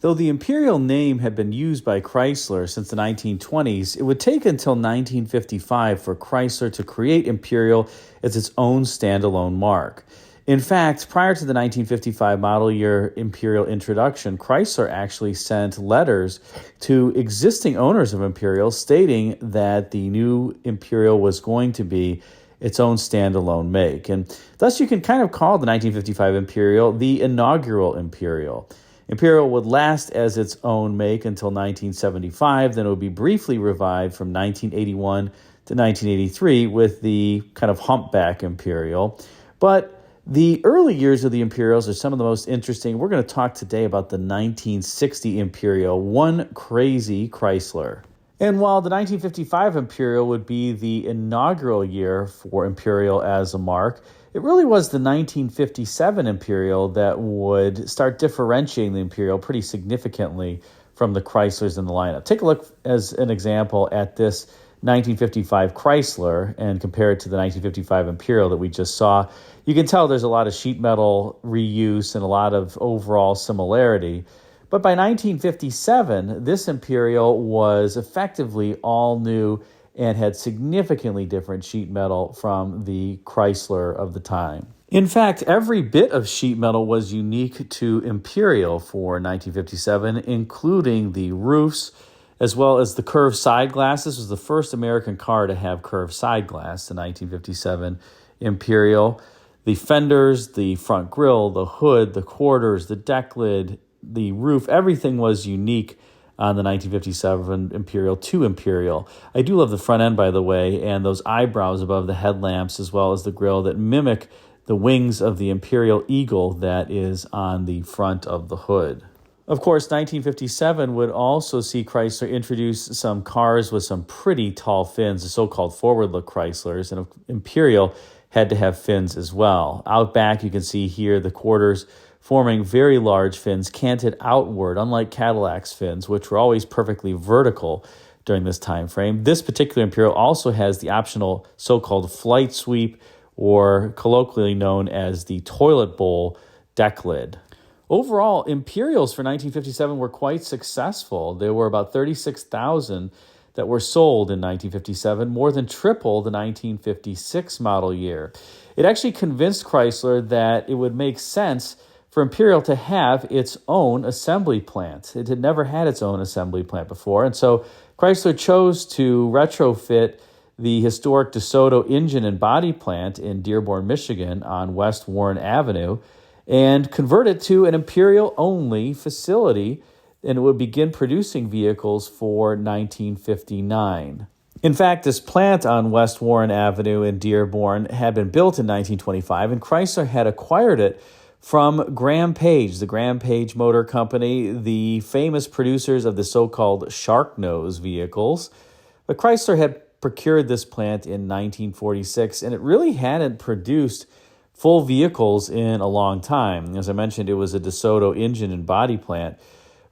Though the Imperial name had been used by Chrysler since the 1920s, it would take until 1955 for Chrysler to create Imperial as its own standalone mark. In fact, prior to the 1955 model year Imperial introduction, Chrysler actually sent letters to existing owners of Imperial stating that the new Imperial was going to be its own standalone make. And thus you can kind of call the 1955 Imperial the inaugural Imperial. Imperial would last as its own make until 1975, then it would be briefly revived from 1981 to 1983 with the kind of humpback Imperial. But the early years of the Imperials are some of the most interesting. We're going to talk today about the 1960 Imperial, one crazy Chrysler. And while the 1955 Imperial would be the inaugural year for Imperial as a mark, it really was the 1957 Imperial that would start differentiating the Imperial pretty significantly from the Chryslers in the lineup. Take a look as an example at this 1955 Chrysler and compare it to the 1955 Imperial that we just saw. You can tell there's a lot of sheet metal reuse and a lot of overall similarity. But by 1957, this Imperial was effectively all new and had significantly different sheet metal from the Chrysler of the time. In fact, every bit of sheet metal was unique to Imperial for 1957, including the roofs, as well as the curved side glass. This was the first American car to have curved side glass, the 1957 Imperial. The fenders, the front grille, the hood, the quarters, the deck lid, the roof, everything was unique on the 1957 Imperial to Imperial. I do love the front end, by the way, and those eyebrows above the headlamps, as well as the grille that mimic the wings of the Imperial Eagle that is on the front of the hood. Of course, 1957 would also see Chrysler introduce some cars with some pretty tall fins, the so-called Forwardlook Chryslers, and Imperial had to have fins as well. Out back, you can see here the quarters forming very large fins canted outward, unlike Cadillac's fins, which were always perfectly vertical during this time frame. This particular Imperial also has the optional so-called flight sweep, or colloquially known as the toilet bowl deck lid. Overall, Imperials for 1957 were quite successful. There were about 36,000 that were sold in 1957, more than triple the 1956 model year. It actually convinced Chrysler that it would make sense for Imperial to have its own assembly plant. It had never had its own assembly plant before, and so Chrysler chose to retrofit the historic DeSoto engine and body plant in Dearborn, Michigan on West Warren Avenue and convert it to an Imperial-only facility, and it would begin producing vehicles for 1959. In fact, this plant on West Warren Avenue in Dearborn had been built in 1925, and Chrysler had acquired it from Graham Page, the Graham Page Motor Company, the famous producers of the so-called shark nose vehicles. But Chrysler had procured this plant in 1946, and it really hadn't produced full vehicles in a long time. As I mentioned, it was a DeSoto engine and body plant.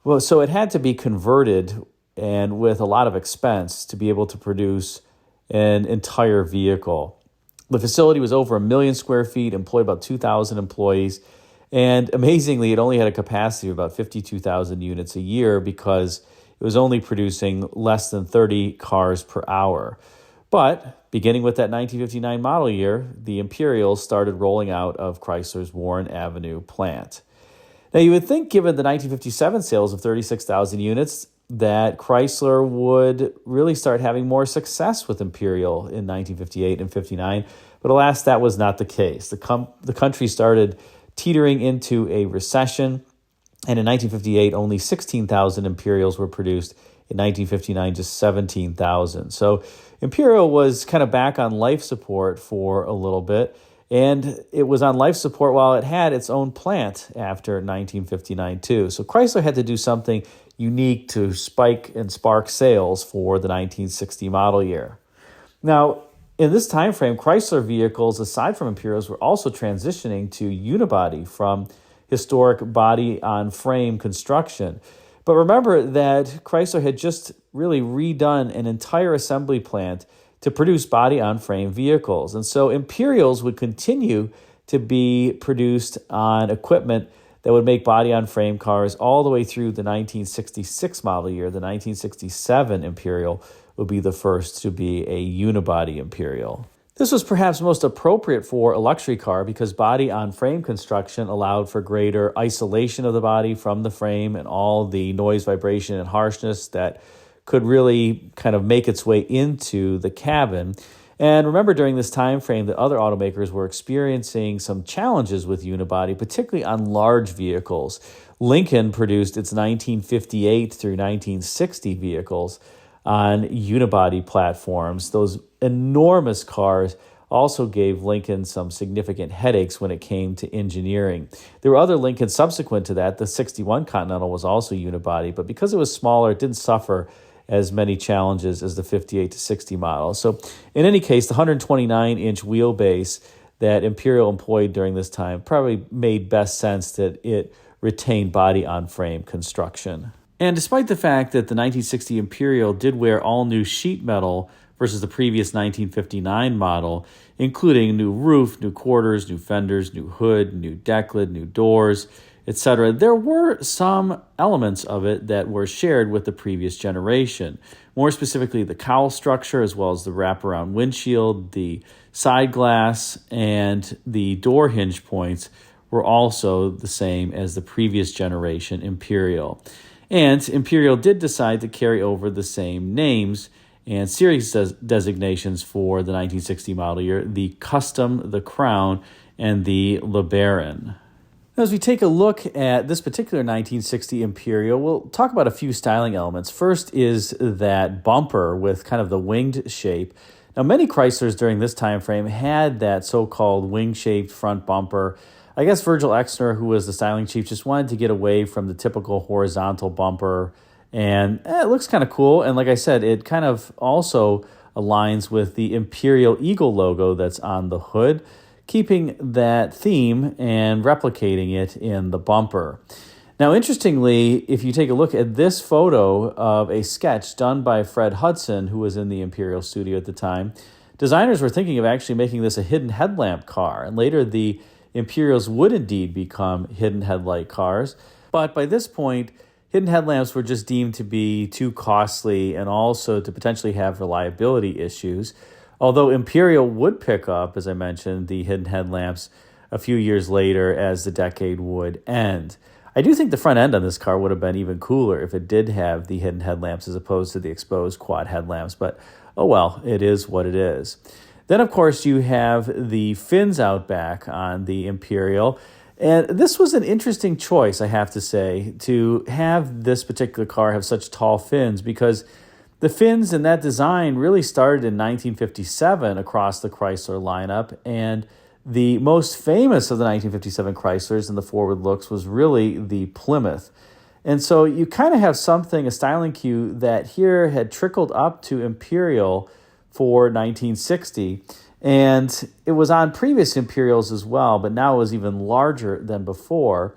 Well, so it had to be converted, and with a lot of expense, to be able to produce an entire vehicle. The facility was over 1 million square feet, employed about 2,000 employees, and amazingly, it only had a capacity of about 52,000 units a year because it was only producing less than 30 cars per hour. But beginning with that 1959 model year, the Imperials started rolling out of Chrysler's Warren Avenue plant. Now, you would think, given the 1957 sales of 36,000 units, that Chrysler would really start having more success with Imperial in 1958 and 59, but alas, that was not the case. The country started teetering into a recession, and in 1958, only 16,000 Imperials were produced. In 1959, just 17,000. So Imperial was kind of back on life support for a little bit, and it was on life support while it had its own plant after 1959 too. So Chrysler had to do something unique to spike and spark sales for the 1960 model year. Now, in this time frame, Chrysler vehicles, aside from Imperials, were also transitioning to unibody from historic body-on-frame construction. But remember that Chrysler had just really redone an entire assembly plant to produce body-on-frame vehicles. And so Imperials would continue to be produced on equipment that would make body-on-frame cars all the way through the 1966 model year. The 1967 Imperial would be the first to be a unibody Imperial. This was perhaps most appropriate for a luxury car because body-on-frame construction allowed for greater isolation of the body from the frame and all the noise, vibration, and harshness that could really kind of make its way into the cabin. And remember, during this time frame that other automakers were experiencing some challenges with unibody, particularly on large vehicles. Lincoln produced its 1958 through 1960 vehicles on unibody platforms. Those enormous cars also gave Lincoln some significant headaches when it came to engineering. There were other Lincolns subsequent to that. The 61 Continental was also unibody, but because it was smaller, it didn't suffer as many challenges as the 58 to 60 model. So in any case, the 129-inch wheelbase that Imperial employed during this time probably made best sense that it retained body-on-frame construction. And despite the fact that the 1960 Imperial did wear all-new sheet metal versus the previous 1959 model, including new roof, new quarters, new fenders, new hood, new deck lid, new doors, etc., there were some elements of it that were shared with the previous generation. More specifically, the cowl structure, as well as the wraparound windshield, the side glass, and the door hinge points were also the same as the previous generation Imperial. And Imperial did decide to carry over the same names and series designations for the 1960 model year: the Custom, the Crown, and the LeBaron. Now, as we take a look at this particular 1960 Imperial, we'll talk about a few styling elements. First is that bumper with kind of the winged shape. Now, many Chryslers during this time frame had that so-called wing-shaped front bumper. I guess Virgil Exner, who was the styling chief, just wanted to get away from the typical horizontal bumper, and it looks kind of cool. And like I said, it kind of also aligns with the Imperial Eagle logo that's on the hood, keeping that theme and replicating it in the bumper. Now, interestingly, if you take a look at this photo of a sketch done by Fred Hudson, who was in the Imperial studio at the time, designers were thinking of actually making this a hidden headlamp car, and later the Imperials would indeed become hidden headlight cars. But by this point, hidden headlamps were just deemed to be too costly and also to potentially have reliability issues. Although Imperial would pick up, as I mentioned, the hidden headlamps a few years later as the decade would end. I do think the front end on this car would have been even cooler if it did have the hidden headlamps as opposed to the exposed quad headlamps, but oh well, it is what it is. Then, of course, you have the fins out back on the Imperial. And this was an interesting choice, I have to say, to have this particular car have such tall fins, because the fins in that design really started in 1957 across the Chrysler lineup. And the most famous of the 1957 Chryslers in the Forwardlooks was really the Plymouth. And so you kind of have something, a styling cue that here had trickled up to Imperial for 1960, and it was on previous Imperials as well, but now it was even larger than before,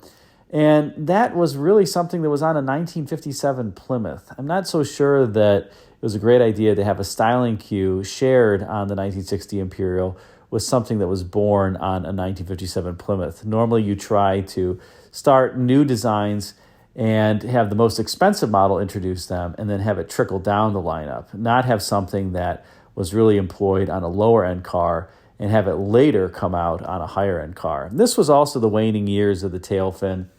and that was really something that was on a 1957 Plymouth. I'm not so sure that it was a great idea to have a styling cue shared on the 1960 Imperial with something that was born on a 1957 Plymouth. Normally you try to start new designs and have the most expensive model introduce them and then have it trickle down the lineup, not have something that was really employed on a lower-end car and have it later come out on a higher-end car. And this was also the waning years of the tail fin.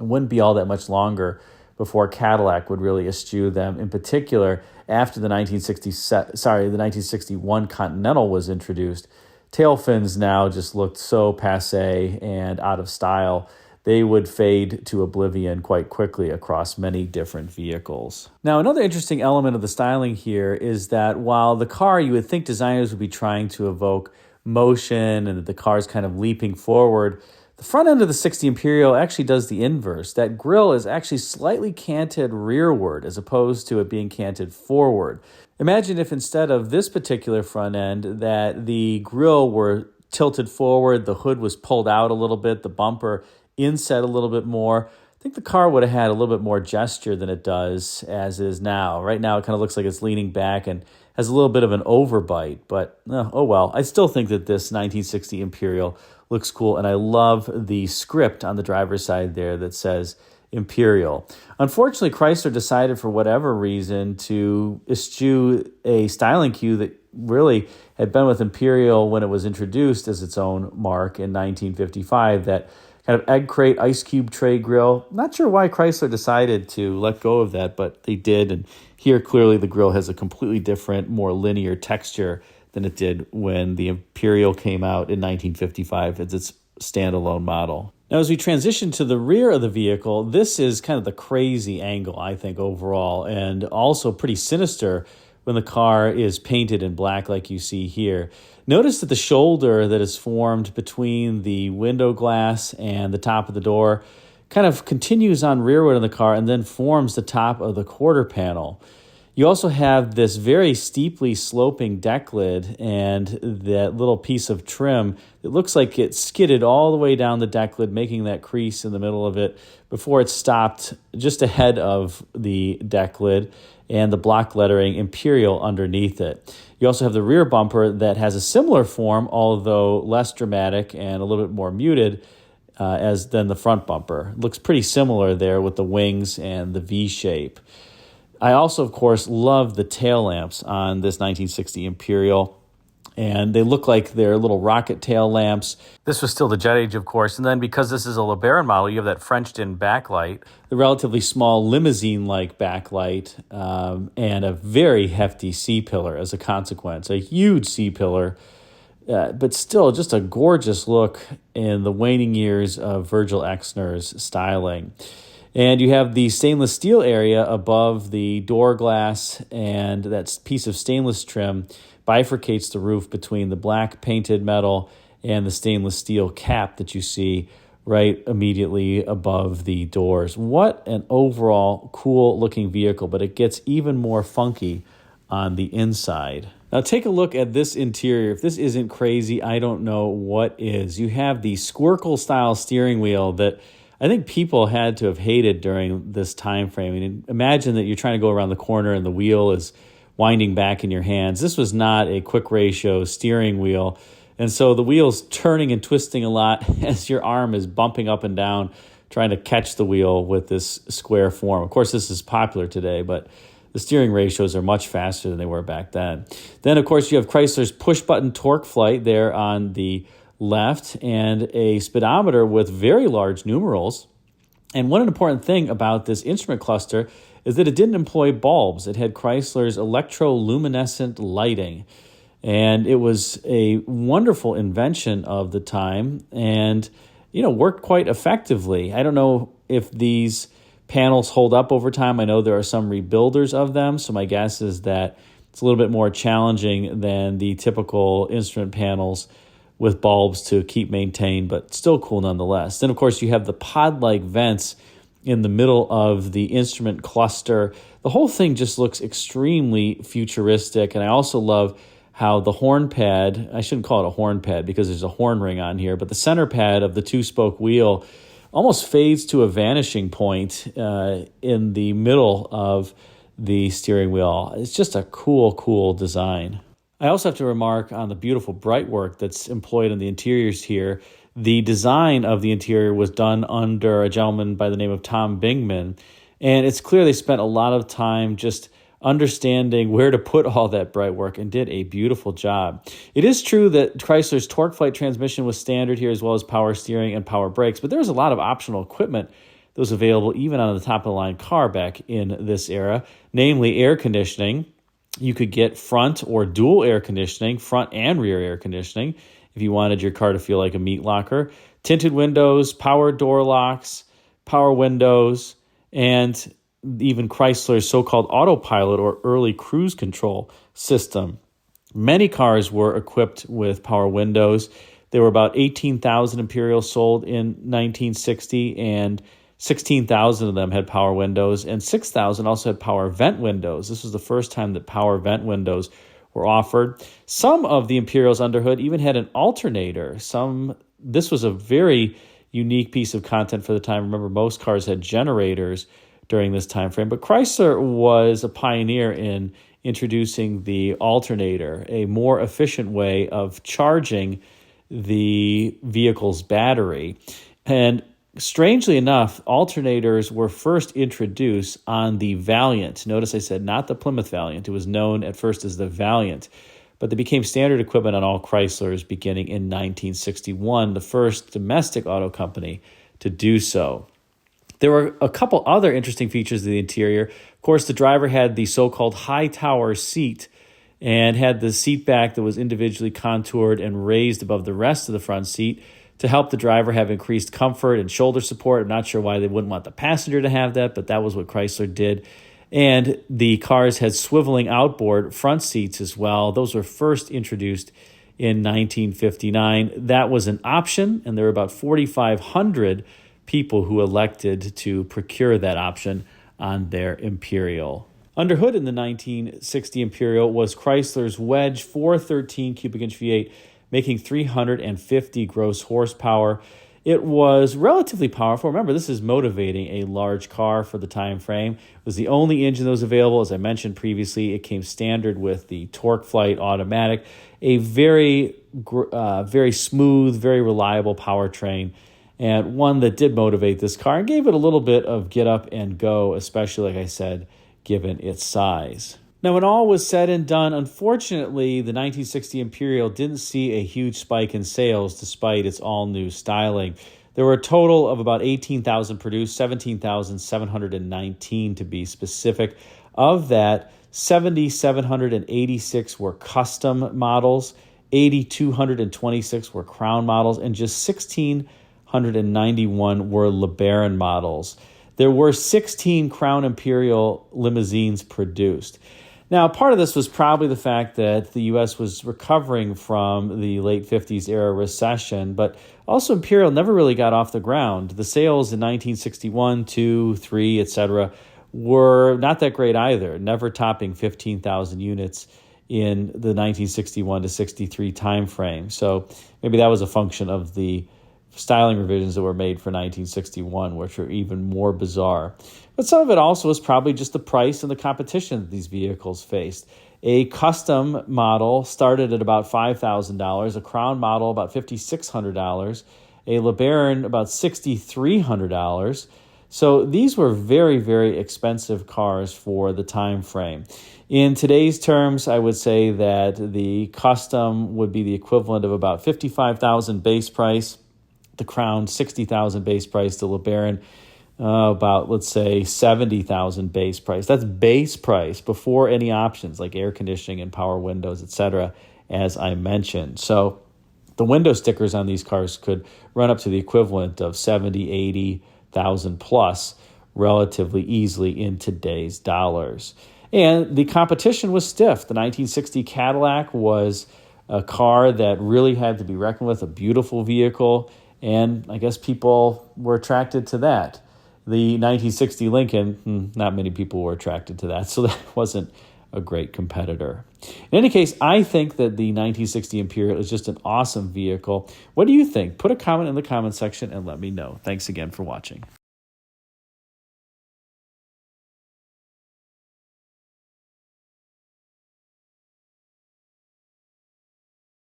It wouldn't be all that much longer before Cadillac would really eschew them. In particular, after the 1961 Continental was introduced, tail fins now just looked so passé and out of style. They would fade to oblivion quite quickly across many different vehicles. Now, another interesting element of the styling here is that while the car, you would think designers would be trying to evoke motion and that the car is kind of leaping forward, the front end of the 60 Imperial actually does the inverse. That grille is actually slightly canted rearward as opposed to it being canted forward. Imagine if instead of this particular front end that the grille were tilted forward, the hood was pulled out a little bit, the bumper inset a little bit more. I think the car would have had a little bit more gesture than it does as is now. Right now, it kind of looks like it's leaning back and has a little bit of an overbite, but oh well. I still think that this 1960 Imperial looks cool. And I love the script on the driver's side there that says Imperial. Unfortunately, Chrysler decided for whatever reason to eschew a styling cue that really had been with Imperial when it was introduced as its own mark in 1955, that kind of egg crate ice cube tray grill. Not sure why Chrysler decided to let go of that, but they did. And here clearly the grill has a completely different, more linear texture than it did when the Imperial came out in 1955 as its standalone model. Now, as we transition to the rear of the vehicle, this is kind of the crazy angle, I think, overall, and also pretty sinister when the car is painted in black like you see here. Notice that the shoulder that is formed between the window glass and the top of the door kind of continues on rearward of the car and then forms the top of the quarter panel. You also have this very steeply sloping deck lid and that little piece of trim. It looks like it skidded all the way down the deck lid, making that crease in the middle of it before it stopped just ahead of the deck lid and the block lettering Imperial underneath it. You also have the rear bumper that has a similar form, although less dramatic and a little bit more muted than the front bumper. It looks pretty similar there with the wings and the V shape. I also, of course, love the tail lamps on this 1960 Imperial, and they look like they're little rocket tail lamps. This was still the jet age, of course, and then because this is a LeBaron model, you have that Frenched-in backlight, the relatively small limousine-like backlight, and a very hefty C-pillar as a consequence, a huge C-pillar, but still just a gorgeous look in the waning years of Virgil Exner's styling. And you have the stainless steel area above the door glass, and that piece of stainless trim bifurcates the roof between the black painted metal and the stainless steel cap that you see right immediately above the doors. What an overall cool looking vehicle, but it gets even more funky on the inside. Now take a look at this interior. If this isn't crazy, I don't know what is. You have the Squircle style steering wheel that I think people had to have hated during this time frame. I mean, imagine that you're trying to go around the corner and the wheel is winding back in your hands. This was not a quick ratio steering wheel. And so the wheel's turning and twisting a lot as your arm is bumping up and down, trying to catch the wheel with this square form. Of course, this is popular today, but the steering ratios are much faster than they were back then. Then, of course, you have Chrysler's push-button torque flight there on the left and a speedometer with very large numerals. And one important thing about this instrument cluster is that it didn't employ bulbs. It had Chrysler's electroluminescent lighting. And it was a wonderful invention of the time and, worked quite effectively. I don't know if these panels hold up over time. I know there are some rebuilders of them, so my guess is that it's a little bit more challenging than the typical instrument panels with bulbs to keep maintained, but still cool nonetheless. Then, of course, you have the pod-like vents in the middle of the instrument cluster. The whole thing just looks extremely futuristic, and I also love how the horn pad, I shouldn't call it a horn pad because there's a horn ring on here, but the center pad of the two-spoke wheel almost fades to a vanishing point in the middle of the steering wheel. It's just a cool design. I also have to remark on the beautiful bright work that's employed in the interiors here. The design of the interior was done under a gentleman by the name of Tom Bingman, and it's clear they spent a lot of time just understanding where to put all that bright work and did a beautiful job. It is true that Chrysler's torque flight transmission was standard here as well as power steering and power brakes, but there was a lot of optional equipment that was available even on the top-of-the-line car back in this era, namely air conditioning. You could get front or dual air conditioning, front and rear air conditioning, if you wanted your car to feel like a meat locker. Tinted windows, power door locks, power windows, and even Chrysler's so-called autopilot or early cruise control system. Many cars were equipped with power windows. There were about 18,000 Imperials sold in 1960, and 16,000 of them had power windows, and 6,000 also had power vent windows. This was the first time that power vent windows were offered. Some of the Imperials under hood even had an alternator. This was a very unique piece of content for the time. Remember, most cars had generators during this time frame, but Chrysler was a pioneer in introducing the alternator, a more efficient way of charging the vehicle's battery. And strangely enough, alternators were first introduced on the Valiant. Notice I said not the Plymouth Valiant. It was known at first as the Valiant. But they became standard equipment on all Chryslers beginning in 1961, the first domestic auto company to do so. There were a couple other interesting features of the interior. Of course, the driver had the so-called high tower seat and had the seat back that was individually contoured and raised above the rest of the front seat to help the driver have increased comfort and shoulder support. I'm not sure why they wouldn't want the passenger to have that, but that was what Chrysler did. And the cars had swiveling outboard front seats as well. Those were first introduced in 1959. That was an option, and there were about 4,500 people who elected to procure that option on their Imperial. Underhood in the 1960 Imperial was Chrysler's Wedge 413 cubic inch V8, making 350 gross horsepower. It was relatively powerful. Remember, this is motivating a large car for the time frame. It was the only engine that was available. As I mentioned previously, it came standard with the Torque Flight automatic, a very smooth, very reliable powertrain, and one that did motivate this car and gave it a little bit of get up and go, especially, like I said, given its size. Now, when all was said and done, unfortunately, the 1960 Imperial didn't see a huge spike in sales despite its all-new styling. There were a total of about 18,000 produced, 17,719 to be specific. Of that, 7,786 were custom models, 8,226 were crown models, and just 1,691 were LeBaron models. There were 16 Crown Imperial limousines produced. Now, part of this was probably the fact that the U.S. was recovering from the late 50s era recession, but also Imperial never really got off the ground. The sales in 1961, 2, 3, etc. were not that great either, never topping 15,000 units in the 1961 to 63 timeframe. So maybe that was a function of the styling revisions that were made for 1961, which are even more bizarre. But some of it also was probably just the price and the competition that these vehicles faced. A custom model started at about $5,000, a Crown model about $5,600, a LeBaron about $6,300. So these were very, very expensive cars for the time frame. In today's terms, I would say that the custom would be the equivalent of about $55,000 base price, the Crown $60,000 base price, the LeBaron about, let's say, $70,000 base price. That's base price before any options like air conditioning and power windows, etc., as I mentioned. So the window stickers on these cars could run up to the equivalent of $70,000, $80,000 plus relatively easily in today's dollars. And the competition was stiff. The 1960 Cadillac was a car that really had to be reckoned with, a beautiful vehicle, and I guess people were attracted to that. The 1960 Lincoln, not many people were attracted to that, so that wasn't a great competitor. In any case, I think that the 1960 Imperial is just an awesome vehicle. What do you think? Put a comment in the comment section and let me know. Thanks again for watching.